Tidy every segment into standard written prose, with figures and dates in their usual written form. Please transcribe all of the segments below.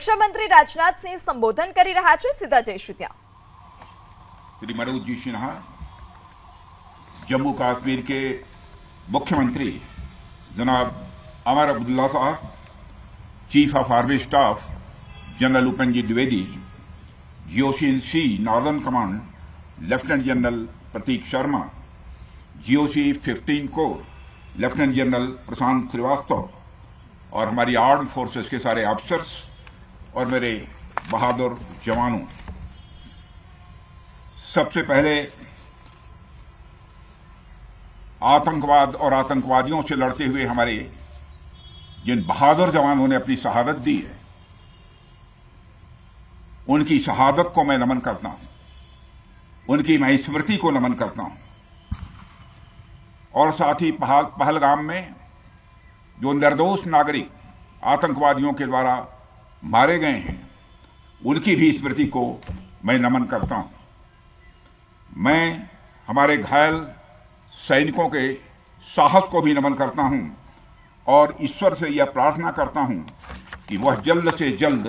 रक्षा मंत्री राजनाथ सिंह संबोधन કરી રહ્યા છે। સીધા જઈશું ત્યાં। श्री मनोज जी सिन्हा जम्मू कश्मीर के मुख्यमंत्री जनाब Amar Abdullah sahab, chief of army staff general Upendra ji Dwivedi, GOC-in-C northern command lieutenant general Prateek Sharma, GOC-15 corps lieutenant general Prashant Srivastava और हमारी आर्म्ड फोर्सेस के सारे ऑफिसर्स और मेरे बहादुर जवानों, सबसे पहले आतंकवाद और आतंकवादियों से लड़ते हुए हमारे जिन बहादुर जवानों ने अपनी शहादत दी है, उनकी शहादत को मैं नमन करता हूं, उनकी मैं स्मृति को नमन करता हूं। और साथ ही पहलगाम में जो निर्दोष नागरिक आतंकवादियों के द्वारा मारे गए हैं, उनकी भी स्मृति को मैं नमन करता हूं। मैं हमारे घायल सैनिकों के साहस को भी नमन करता हूं और ईश्वर से यह प्रार्थना करता हूं कि वह जल्द से जल्द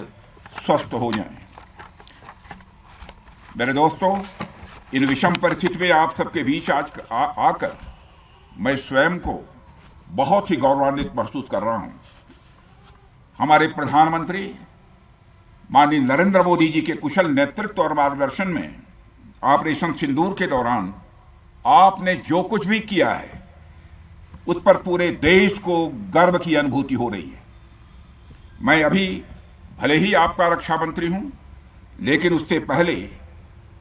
स्वस्थ हो जाएं। मेरे दोस्तों, इन विषम परिस्थिति में आप सबके बीच आज आकर मैं स्वयं को बहुत ही गौरवान्वित महसूस कर रहा हूं। हमारे प्रधानमंत्री माननीय नरेंद्र मोदी जी के कुशल नेतृत्व और मार्गदर्शन में ऑपरेशन सिंदूर के दौरान आपने जो कुछ भी किया है, उस पर पूरे देश को गर्व की अनुभूति हो रही है। मैं अभी भले ही आपका रक्षा मंत्री हूं, लेकिन उससे पहले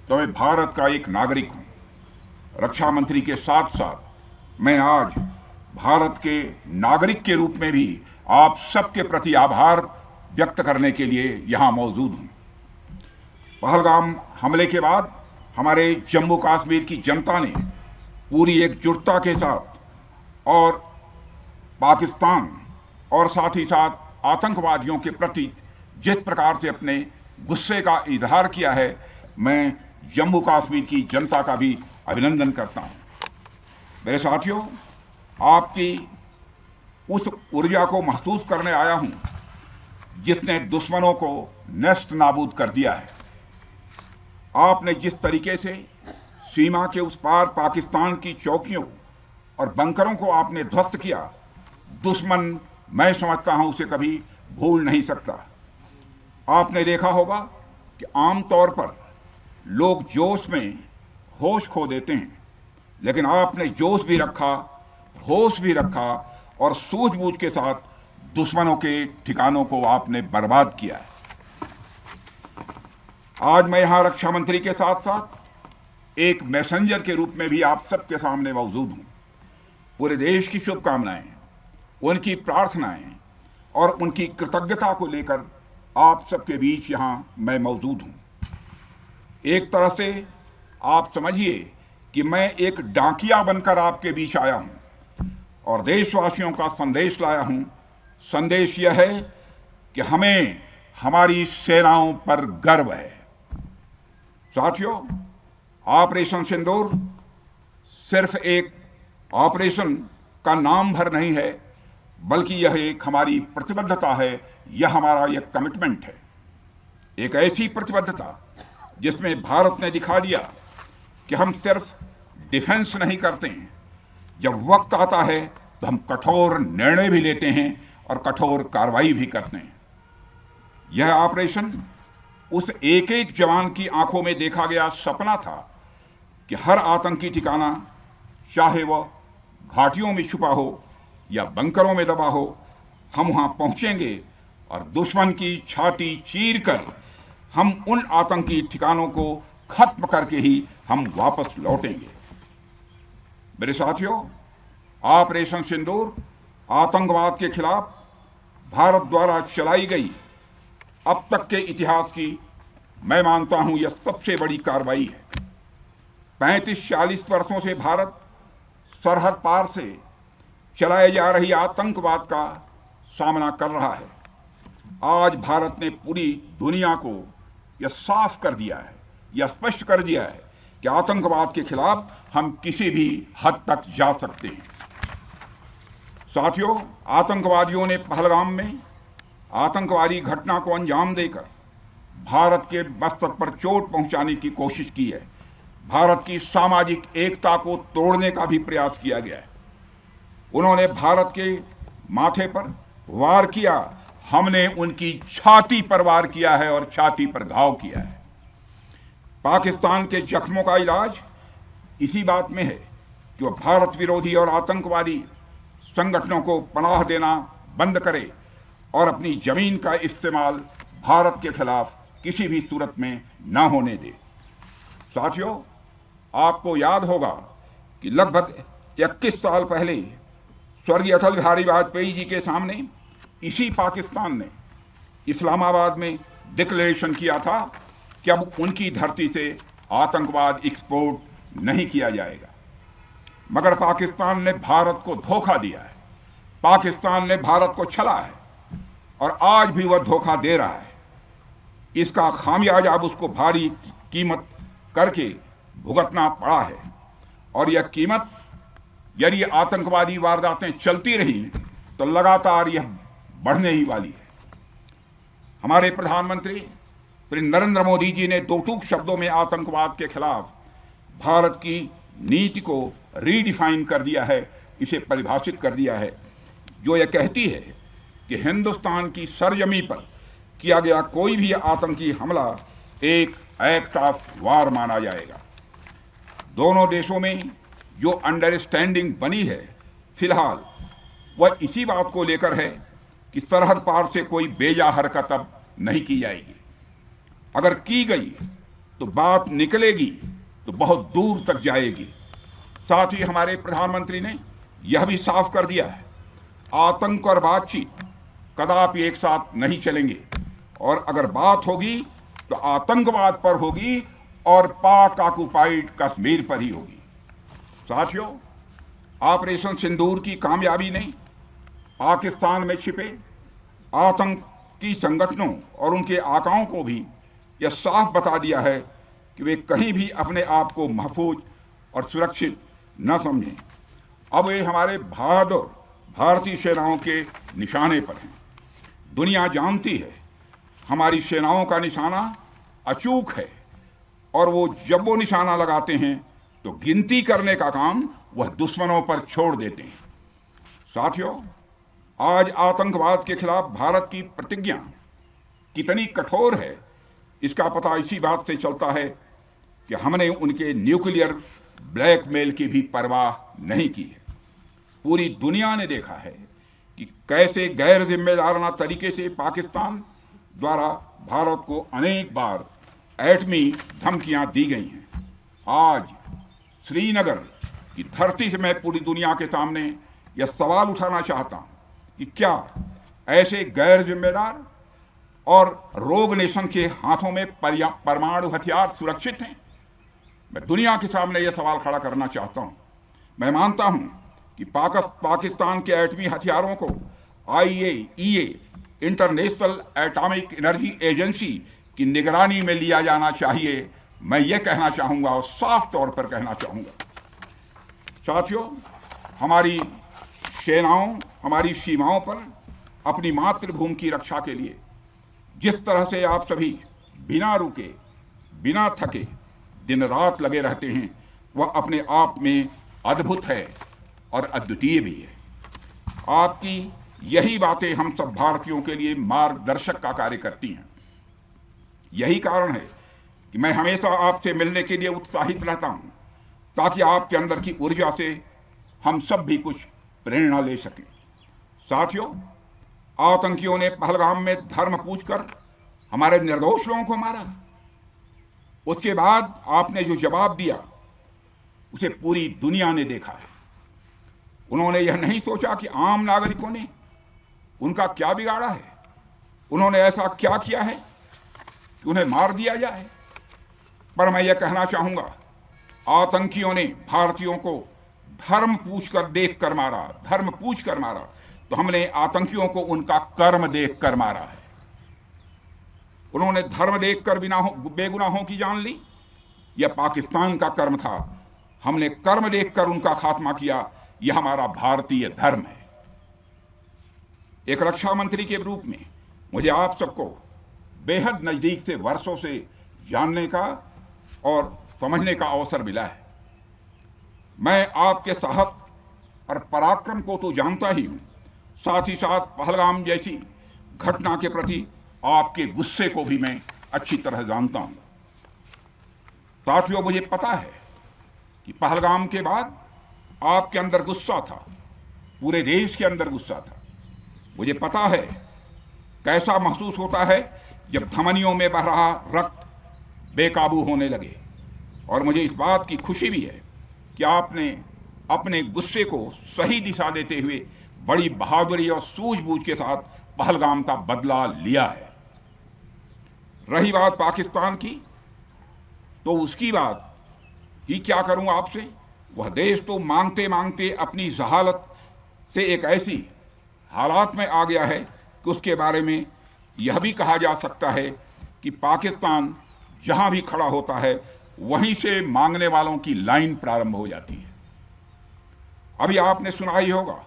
तो मैं भारत का एक नागरिक हूं। रक्षा मंत्री के साथ साथ मैं आज भारत के नागरिक के रूप में भी आप सबके प्रति आभार व्यक्त करने के लिए यहां मौजूद हूं। पहलगाम हमले के बाद हमारे जम्मू कश्मीर की जनता ने पूरी एकजुटता के साथ और पाकिस्तान और साथ ही साथ आतंकवादियों के प्रति जिस प्रकार से अपने गुस्से का इजहार किया है, मैं जम्मू कश्मीर की जनता का भी अभिनंदन करता हूं। मेरे साथियों, आपकी उस ऊर्जा को महसूस करने आया हूं जिसने दुश्मनों को नष्ट नाबूद कर दिया है। आपने जिस तरीके से सीमा के उस पार पाकिस्तान की चौकियों और बंकरों को आपने ध्वस्त किया, दुश्मन मैं समझता हूं उसे कभी भूल नहीं सकता। आपने देखा होगा कि आमतौर पर लोग जोश में होश खो देते हैं, लेकिन आपने जोश भी रखा, होश भी रखा और सूझबूझ के साथ दुश्मनों के ठिकानों को आपने बर्बाद किया है। आज मैं यहां रक्षा मंत्री के साथ साथ एक मैसेंजर के रूप में भी आप सबके सामने मौजूद हूं। पूरे देश की शुभकामनाएं, उनकी प्रार्थनाएं और उनकी कृतज्ञता को लेकर आप सबके बीच यहां मैं मौजूद हूं। एक तरह से आप समझिए कि मैं एक डाकिया बनकर आपके बीच आया हूं और देशवासियों का संदेश लाया हूं। संदेश यह है कि हमें हमारी सेनाओं पर गर्व है। साथियों, ऑपरेशन सिंदूर सिर्फ एक ऑपरेशन का नाम भर नहीं है, बल्कि यह एक हमारी प्रतिबद्धता है, यह हमारा एक कमिटमेंट है। एक ऐसी प्रतिबद्धता जिसमें भारत ने दिखा दिया कि हम सिर्फ डिफेंस नहीं करते हैं, जब वक्त आता है तो हम कठोर निर्णय भी लेते हैं और कठोर कार्रवाई भी करते हैं। यह ऑपरेशन उस एक एक जवान की आंखों में देखा गया सपना था कि हर आतंकी ठिकाना, चाहे वह घाटियों में छुपा हो या बंकरों में दबा हो, हम वहां पहुंचेंगे और दुश्मन की छाती चीर कर हम उन आतंकी ठिकानों को खत्म करके ही हम वापस लौटेंगे। मेरे साथियों, ऑपरेशन सिंदूर आतंकवाद के खिलाफ भारत द्वारा चलाई गई अब तक के इतिहास की, मैं मानता हूं, यह सबसे बड़ी कार्रवाई है। 35-40 वर्षों से भारत सरहद पार से चलाए जा रही आतंकवाद का सामना कर रहा है। आज भारत ने पूरी दुनिया को यह साफ कर दिया है, यह स्पष्ट कर दिया है कि आतंकवाद के खिलाफ हम किसी भी हद तक जा सकते हैं। साथियों, आतंकवादियों ने पहलगाम में आतंकवादी घटना को अंजाम देकर भारत के मस्तक पर चोट पहुंचाने की कोशिश की है। भारत की सामाजिक एकता को तोड़ने का भी प्रयास किया गया है। उन्होंने भारत के माथे पर वार किया, हमने उनकी छाती पर वार किया है और छाती पर घाव किया है। पाकिस्तान के जख्मों का इलाज इसी बात में है कि वह भारत विरोधी और आतंकवादी संगठनों को पनाह देना बंद करे और अपनी जमीन का इस्तेमाल भारत के खिलाफ किसी भी सूरत में न होने दे। साथियों, आपको याद होगा कि लगभग 21 साल पहले स्वर्गीय अटल बिहारी वाजपेयी जी के सामने इसी पाकिस्तान ने इस्लामाबाद में डिक्लेरेशन किया था कि अब उनकी धरती से आतंकवाद एक्सपोर्ट नहीं किया जाएगा। मगर पाकिस्तान ने भारत को धोखा दिया है, पाकिस्तान ने भारत को छला है और आज भी वह धोखा दे रहा है। इसका खामियाजा अब उसको भारी कीमत करके भुगतना पड़ा है और यह कीमत, यदि आतंकवादी वारदातें चलती रही तो लगातार यह बढ़ने ही वाली है। हमारे प्रधानमंत्री श्री नरेंद्र मोदी जी ने दो टूक शब्दों में आतंकवाद के खिलाफ भारत की नीति को रीडिफाइन कर दिया है, इसे परिभाषित कर दिया है, जो यह कहती है कि हिंदुस्तान की सरजमी पर किया गया कोई भी आतंकी हमला एक एक्ट ऑफ वार माना जाएगा। दोनों देशों में जो अंडरस्टैंडिंग बनी है फिलहाल वह इसी बात को लेकर है कि सरहद पार से कोई बेजा हरकत अब नहीं की जाएगी। अगर की गई तो बात निकलेगी तो बहुत दूर तक जाएगी। साथ ही हमारे प्रधानमंत्री ने यह भी साफ कर दिया है, आतंक और बातचीत कदापि एक साथ नहीं चलेंगे और अगर बात होगी तो आतंकवाद पर होगी और पाक ऑक्युपाइड कश्मीर पर ही होगी। साथियों, ऑपरेशन सिंदूर की कामयाबी ने पाकिस्तान में छिपे आतंकी संगठनों और उनके आकाओं को भी यह साफ बता दिया है कि वे कहीं भी अपने आप को महफूज और सुरक्षित न समझें। अब वे हमारे बहादुर भारतीय सेनाओं के निशाने पर हैं। दुनिया जानती है हमारी सेनाओं का निशाना अचूक है और जब वो निशाना लगाते हैं तो गिनती करने का काम वह दुश्मनों पर छोड़ देते हैं। साथियों, आज आतंकवाद के खिलाफ भारत की प्रतिज्ञा कितनी कठोर है इसका पता इसी बात से चलता है कि हमने उनके न्यूक्लियर ब्लैकमेल की भी परवाह नहीं की है। पूरी दुनिया ने देखा है कि कैसे गैर जिम्मेदाराना तरीके से पाकिस्तान द्वारा भारत को अनेक बार एटमी धमकियां दी गई हैं। आज श्रीनगर की धरती से मैं पूरी दुनिया के सामने यह सवाल उठाना चाहता हूं कि क्या ऐसे गैर जिम्मेदार और रोग नेशन के हाथों में परमाणु हथियार सुरक्षित हैं? मैं दुनिया के सामने यह सवाल खड़ा करना चाहता हूं। मैं मानता हूं कि पाकिस्तान के एटमी हथियारों को IAEA international atomic energy agency की निगरानी में लिया जाना चाहिए। मैं ये कहना चाहूँगा और साफ तौर पर कहना चाहूँगा। साथियों, हमारी सेनाओं हमारी सीमाओं पर अपनी मातृभूमि की रक्षा के लिए जिस तरह से आप सभी बिना रुके बिना थके दिन रात लगे रहते हैं वह अपने आप में अद्भुत है और अद्वितीय भी है। आपकी यही बातें हम सब भारतीयों के लिए मार्गदर्शक का कार्य करती हैं। यही कारण है कि मैं हमेशा आपसे मिलने के लिए उत्साहित रहता हूं ताकि आपके अंदर की ऊर्जा से हम सब भी कुछ प्रेरणा ले सकें। साथियों, आतंकियों ने पहलगाम में धर्म पूछकर हमारे निर्दोष लोगों को मारा। उसके बाद आपने जो जवाब दिया उसे पूरी दुनिया ने देखा है। उन्होंने यह नहीं सोचा कि आम नागरिकों ने उनका क्या बिगाड़ा है, उन्होंने ऐसा क्या किया है कि उन्हें मार दिया जाए। पर मैं यह कहना चाहूंगा, आतंकियों ने भारतीयों को धर्म पूछकर देखकर मारा, धर्म पूछकर मारा, तो हमने आतंकियों को उनका कर्म देखकर मारा है। उन्होंने धर्म देखकर बेगुनाहों की जान ली, यह पाकिस्तान का कर्म था। हमने कर्म देखकर उनका खात्मा किया, यह हमारा भारतीय धर्म है। एक रक्षा मंत्री के रूप में मुझे आप सबको बेहद नज़दीक से वर्षों से जानने का और समझने का अवसर मिला है। मैं आपके साहस और पराक्रम को तो जानता ही हूं, साथ ही साथ पहलगाम जैसी घटना के प्रति आपके गुस्से को भी मैं अच्छी तरह जानता हूं। साथियों, मुझे पता है कि पहलगाम के बाद आपके अंदर गुस्सा था, पूरे देश के अंदर गुस्सा था। मुझे पता है कैसा महसूस होता है जब धमनियों में बह रहा रक्त बेकाबू होने लगे, और मुझे इस बात की खुशी भी है कि आपने अपने गुस्से को सही दिशा देते हुए बड़ी बहादुरी और सूझबूझ के साथ पहलगाम का बदला लिया है। रही बात पाकिस्तान की, तो उसकी बात ही क्या करूं आपसे। वह देश तो मांगते मांगते अपनी जहालत से एक ऐसी हालात में आ गया है कि उसके बारे में यह भी कहा जा सकता है कि पाकिस्तान जहां भी खड़ा होता है वहीं से मांगने वालों की लाइन प्रारंभ हो जाती है। अभी आपने सुना ही होगा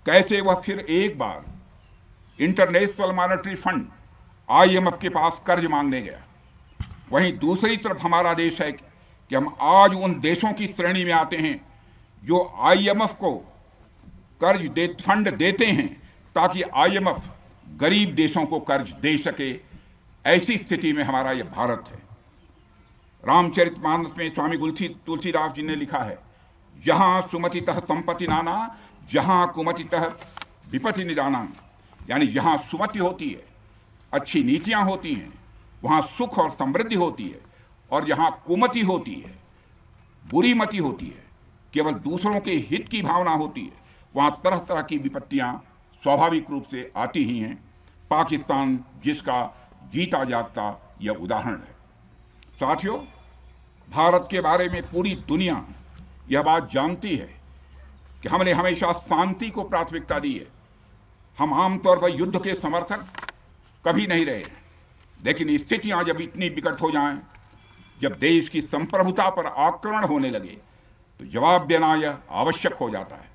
कैसे वह फिर एक बार इंटरनेशनल मॉनेटरी फंड IMF के पास कर्ज मांगने गया। वहीं दूसरी तरफ हमारा देश है कि हम आज उन देशों की श्रेणी में आते हैं जो IMF को फंड देते हैं ताकि IMF गरीब देशों को कर्ज दे सके। ऐसी स्थिति में हमारा यह भारत है। रामचरितमानस में स्वामी तुलसीदास जी ने लिखा है, जहां सुमतितः संपत्ति नाना, जहां कुमतितः विपत्ति निदाना। यानी जहां सुमति होती है, अच्छी नीतियां होती हैं, वहां सुख और समृद्धि होती है, और जहां कुमति होती है, बुरी मति होती है, केवल दूसरों के हित की भावना होती है, वहां तरह तरह की विपत्तियां स्वाभाविक रूप से आती ही हैं। पाकिस्तान जिसका जीता जागता यह उदाहरण है। साथियों, भारत के बारे में पूरी दुनिया यह बात जानती है कि हमने हमेशा शांति को प्राथमिकता दी है। हम आमतौर पर युद्ध के समर्थक कभी नहीं रहे, लेकिन स्थितियां जब इतनी विकट हो जाएं, जब देश की संप्रभुता पर आक्रमण होने लगे, तो जवाब देना यह आवश्यक हो जाता है।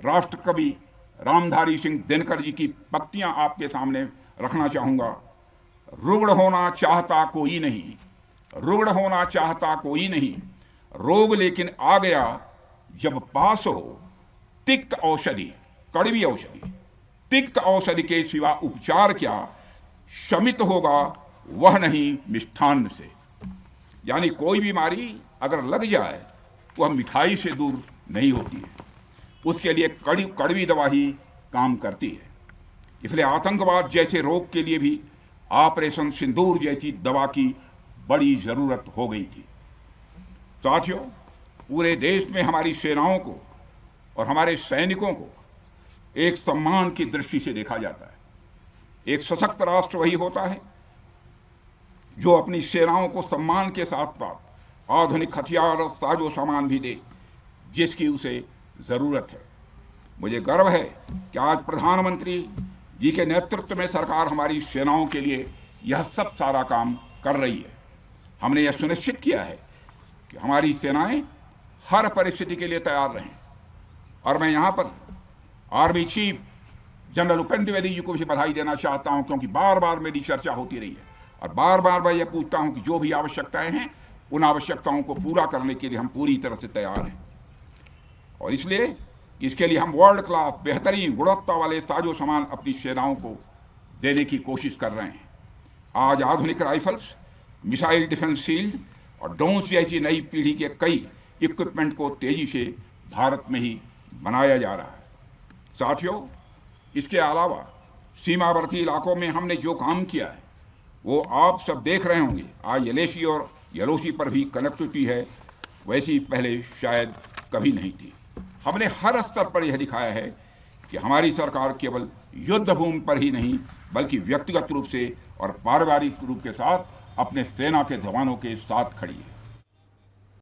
राष्ट्रकवि रामधारी सिंह दिनकर जी की पंक्तियां आपके सामने रखना चाहूंगा। रुग्ण होना चाहता कोई नहीं, रुग्ण होना चाहता कोई नहीं, रोग लेकिन आ गया जब पास हो तिक्त औषधि, कड़वी औषधि। तिक्त औषधि के सिवा उपचार क्या, शमित होगा वह नहीं मिष्ठान्न से। यानी कोई बीमारी अगर लग जाए तो वह मिठाई से दूर नहीं होती है, उसके लिए कड़वी दवा ही काम करती है। इसलिए आतंकवाद जैसे रोग के लिए भी ऑपरेशन सिंदूर जैसी दवा की बड़ी जरूरत हो गई थी। साथियों, पूरे देश में हमारी सेनाओं को और हमारे सैनिकों को एक सम्मान की दृष्टि से देखा जाता है। एक सशक्त राष्ट्र वही होता है जो अपनी सेनाओं को सम्मान के साथ साथ आधुनिक हथियार और साजो सामान भी दे जिसकी उसे जरूरत है। मुझे गर्व है कि आज प्रधानमंत्री जी के नेतृत्व में सरकार हमारी सेनाओं के लिए यह सब सारा काम कर रही है। हमने यह सुनिश्चित किया है कि हमारी सेनाएं हर परिस्थिति के लिए तैयार रहें। और मैं यहाँ पर army chief general Upendra Dwivedi ji को भी बधाई देना चाहता हूँ, क्योंकि बार बार मेरी चर्चा होती रही है और बार बार मैं ये पूछता हूँ कि जो भी आवश्यकताएं हैं उन आवश्यकताओं को पूरा करने के लिए हम पूरी तरह से तैयार हैं। और इसलिए इसके लिए हम वर्ल्ड क्लास बेहतरीन गुणवत्ता वाले साजो सामान अपनी सेनाओं को देने की कोशिश कर रहे हैं। आज आधुनिक राइफल्स, मिसाइल डिफेंस शील्ड और ड्रोन्स जैसी नई पीढ़ी के कई इक्विपमेंट को तेजी से भारत में ही बनाया जा रहा है। साथियों, इसके अलावा सीमावर्ती इलाकों में हमने जो काम किया है वो आप सब देख रहे होंगे। आज LAC और LOC पर भी कनेक्टिविटी है, वैसी पहले शायद कभी नहीं थी। हमने हर स्तर पर यह दिखाया है कि हमारी सरकार केवल युद्ध भूमि पर ही नहीं बल्कि व्यक्तिगत रूप से और पारिवारिक रूप के साथ अपने सेना के जवानों के साथ खड़ी है।